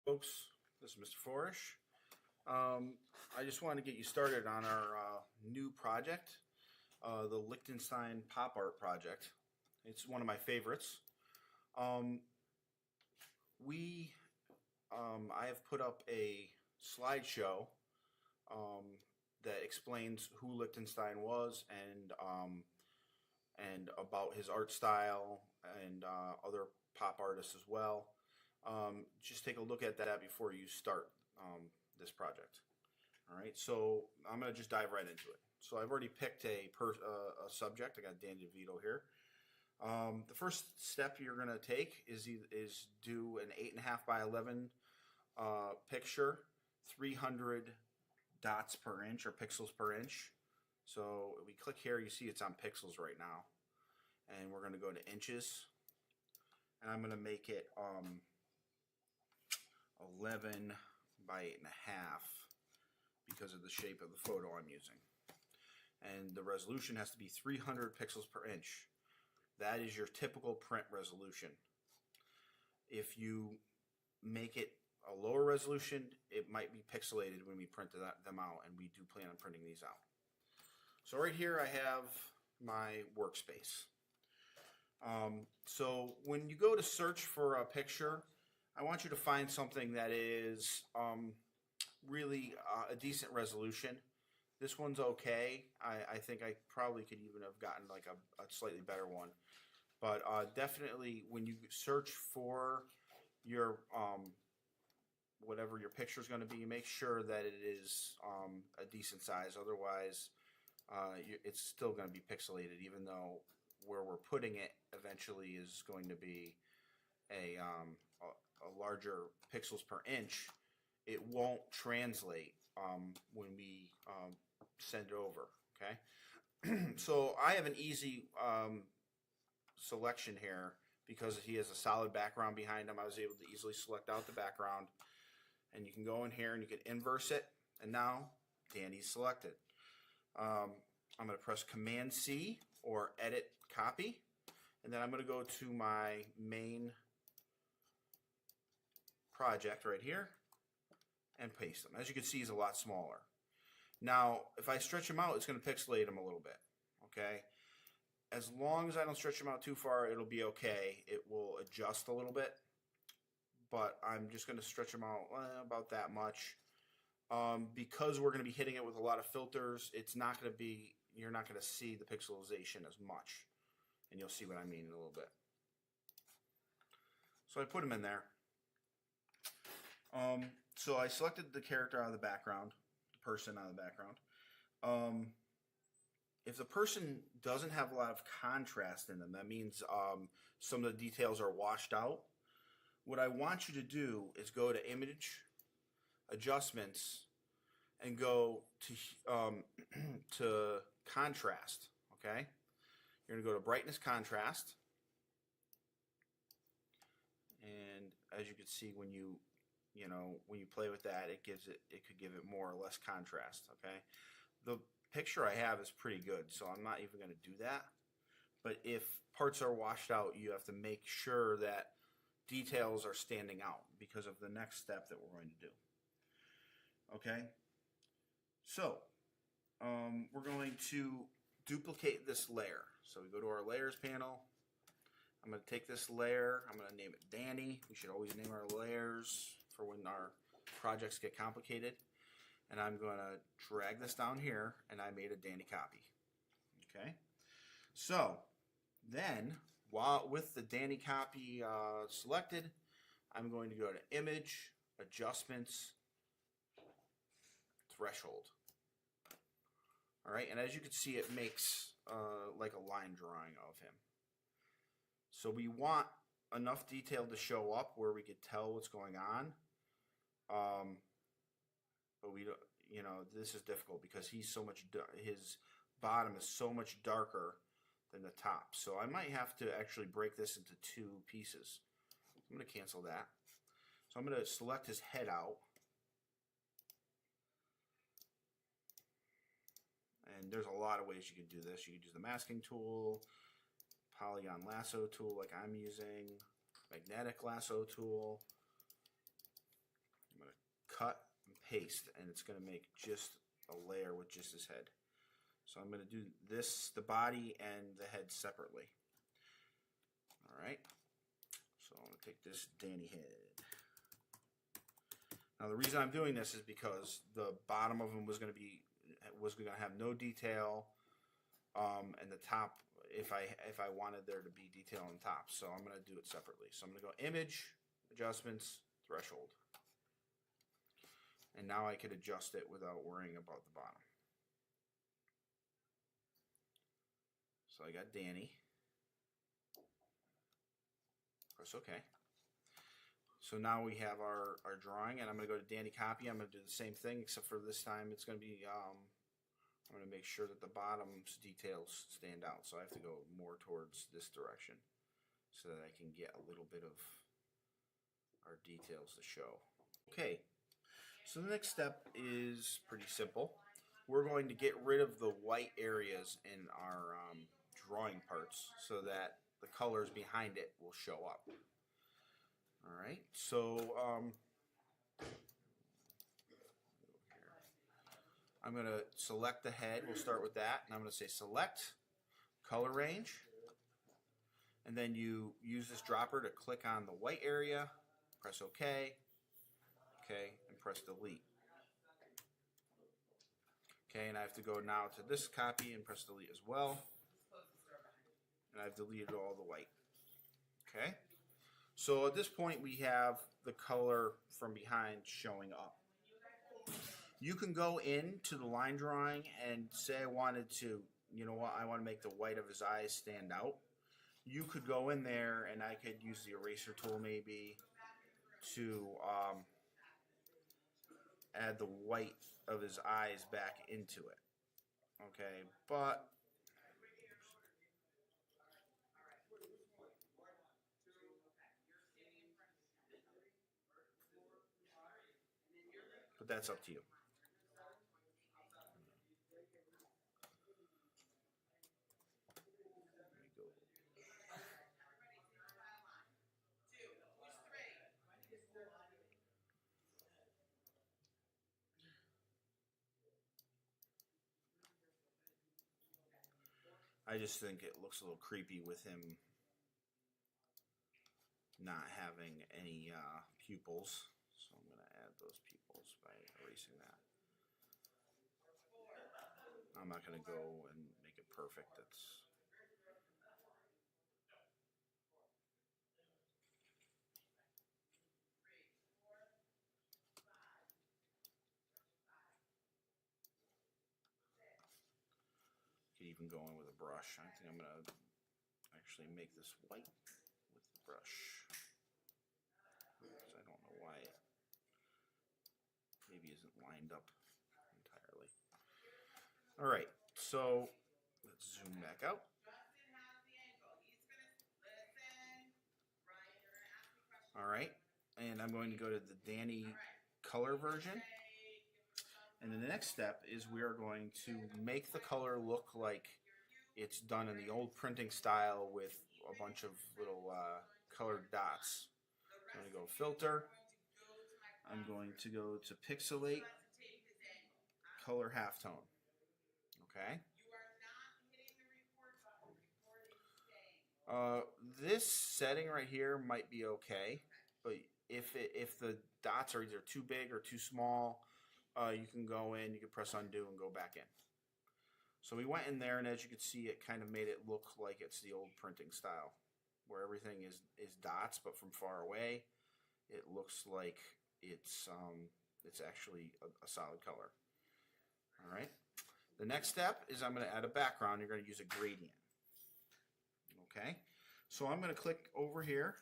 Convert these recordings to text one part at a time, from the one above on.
Folks, this is Mr. Forish. I just wanted to get you started on our new project, the Lichtenstein pop art project. It's one of my favorites. Um, we, I have put up a slideshow that explains who Lichtenstein was and about his art style and other pop artists as well. Just take a look at that before you start this project. All right, so I'm going to just dive right into it. So I've already picked a subject. I got Danny DeVito here. The first step you're going to take is do an 8.5 by 11 picture, 300 dots per inch or pixels per inch. So we click here, you see it's on pixels right now. And we're going to go to inches. And I'm going to make it 11 by 8.5 because of the shape of the photo I'm using. And the resolution has to be 300 pixels per inch. That is your typical print resolution. If you make it a lower resolution, it might be pixelated when we print them out, and we do plan on printing these out. So right here I have my workspace. So when you go to search for a picture, I want you to find something that is really a decent resolution. This one's okay. I think I probably could even have gotten like a slightly better one. But definitely when you search for your whatever your picture is going to be, make sure that it is a decent size. Otherwise, it's still going to be pixelated, even though where we're putting it eventually is going to be a larger pixels per inch. It won't translate when we send it over. Okay, so I have an easy selection here because he has a solid background behind him. I was able to easily select out the background, and you can go in here and you can inverse it, and now Danny's selected. I'm going to press Command C or Edit Copy, and then I'm going to go to my main project right here and paste them. As you can see, he's a lot smaller. Now, if I stretch him out, it's going to pixelate him a little bit. Okay, as long as I don't stretch him out too far, it'll be okay. It will adjust a little bit, but I'm just going to stretch him out about that much. Because we're going to be hitting it with a lot of filters, it's not going to be, you're not going to see the pixelization as much, and you'll see what I mean in a little bit. So I put him in there. So I selected the character out of the background, the person out of the background. If the person doesn't have a lot of contrast in them, that means some of the details are washed out. What I want you to do is go to Image, Adjustments, and go to Contrast. Okay, you're going to go to Brightness, Contrast, and as you can see, when you play with that, it could give it more or less contrast. Okay, the picture I have is pretty good, so I'm not even going to do that. But if parts are washed out, you have to make sure that details are standing out because of the next step that we're going to do. Okay, so we're going to duplicate this layer. So we go to our layers panel. I'm going to take this layer, I'm going to name it Danny. We should always name our layers for when our projects get complicated. And I'm going to drag this down here, and I made a Danny copy. Okay, so then with the Danny copy selected, I'm going to go to Image, Adjustments, Threshold. All right, and as you can see, it makes like a line drawing of him. So we want enough detail to show up where we could tell what's going on. But we don't, this is difficult because he's so much, his bottom is so much darker than the top. So I might have to actually break this into two pieces. I'm going to cancel that. So I'm going to select his head out. And there's a lot of ways you can do this. You can use the masking tool, polygon lasso tool like I'm using, magnetic lasso tool. cut and paste, and it's going to make just a layer with just his head. So I'm going to do this, the body and the head separately. All right. So I'm going to take this Danny head. Now the reason I'm doing this is because the bottom of him was going to have no detail, and the top, if I wanted there to be detail on the top, so I'm going to do it separately. So I'm going to go Image, Adjustments, Threshold, and now I could adjust it without worrying about the bottom. So I got Danny. Press OK. So now we have our drawing, and I'm going to go to Danny Copy. I'm going to do the same thing, except for this time it's going to be, I'm going to make sure that the bottom's details stand out. So I have to go more towards this direction so that I can get a little bit of our details to show. Okay, so the next step is pretty simple. We're going to get rid of the white areas in our drawing parts so that the colors behind it will show up. All right, so I'm going to select the head. We'll start with that, and I'm going to say Select, Color Range, and then you use this dropper to click on the white area, press OK, and press Delete. Okay, and I have to go now to this copy and press Delete as well, and I've deleted all the white. Okay. So at this point we have the color from behind showing up. You can go into the line drawing and say I wanted to, you know what, I want to make the white of his eyes stand out. You could go in there and I could use the eraser tool maybe to add the white of his eyes back into it. Okay, but that's up to you. I just think it looks a little creepy with him not having any pupils. So I'm going to add those pupils by erasing that. I'm not going to go and make it perfect. That's could even go in with a brush. I think I'm going to actually make this white with the brush. I don't know why it maybe isn't lined up entirely. All right, so let's zoom back out. All right, and I'm going to go to the Danny color version. And then the next step is we are going to make the color look like it's done in the old printing style with a bunch of little colored dots. I'm going to go Filter. I'm going to go to Pixelate, Color Halftone. Okay. This setting right here might be okay, but if the dots are either too big or too small, you can go in, you can press undo and go back in. So we went in there, and as you can see, it kind of made it look like it's the old printing style, where everything is dots, but from far away, it looks like it's actually a solid color. All right. The next step is I'm going to add a background. You're going to use a gradient. Okay. So I'm going to click over here,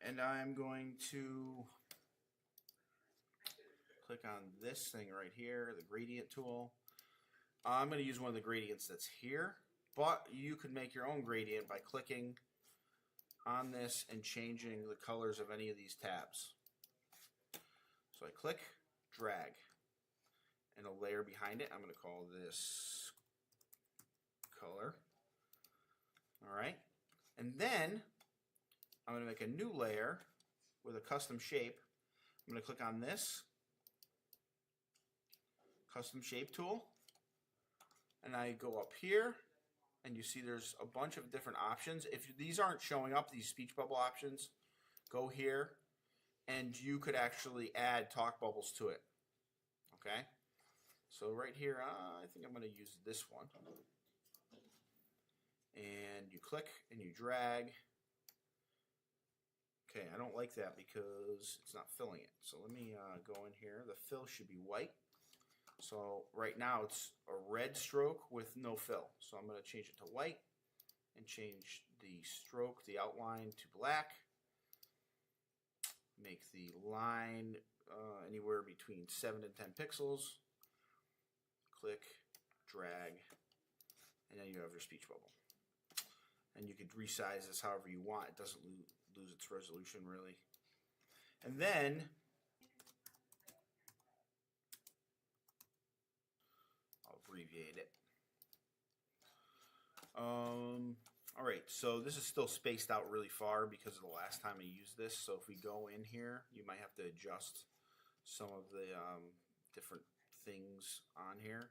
and I'm going to click on this thing right here, the gradient tool. I'm going to use one of the gradients that's here, but you could make your own gradient by clicking on this and changing the colors of any of these tabs. So I click, drag, and a layer behind it. I'm going to call this color. All right. And then I'm going to make a new layer with a custom shape. I'm going to click on this custom shape tool, and I go up here, and you see there's a bunch of different options. If these aren't showing up, these speech bubble options, go here, and you could actually add talk bubbles to it. Okay, so right here, I think I'm going to use this one, and you click and you drag. Okay, I don't like that because it's not filling it. So let me go in here. The fill should be white. So right now it's a red stroke with no fill. So I'm going to change it to white and change the stroke, the outline, to black. Make the line anywhere between 7 and 10 pixels. Click, drag, and then you have your speech bubble. And you could resize this however you want. It doesn't lose its resolution really. And then I'll abbreviate it. All right, so this is still spaced out really far because of the last time I used this. So if we go in here, you might have to adjust some of the different things on here.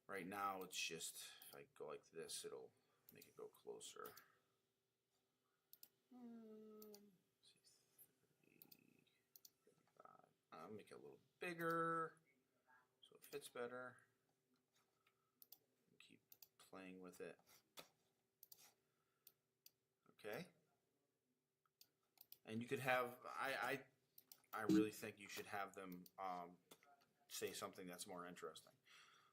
Right now, it's just, if I go like this, it'll make it go closer. I'll make it a little bigger so it fits better. Keep playing with it. Okay. And you could have, I really think you should have them say something that's more interesting.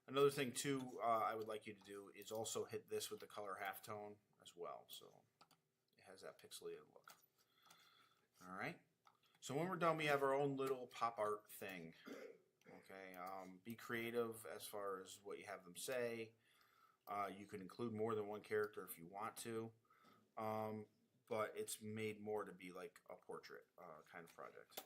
Another thing too I would like you to do is also hit this with the color halftone as well. So it has that pixelated look. All right. So when we're done, we have our own little pop art thing. Okay. Be creative as far as what you have them say. You can include more than one character if you want to. But it's made more to be like a portrait kind of project.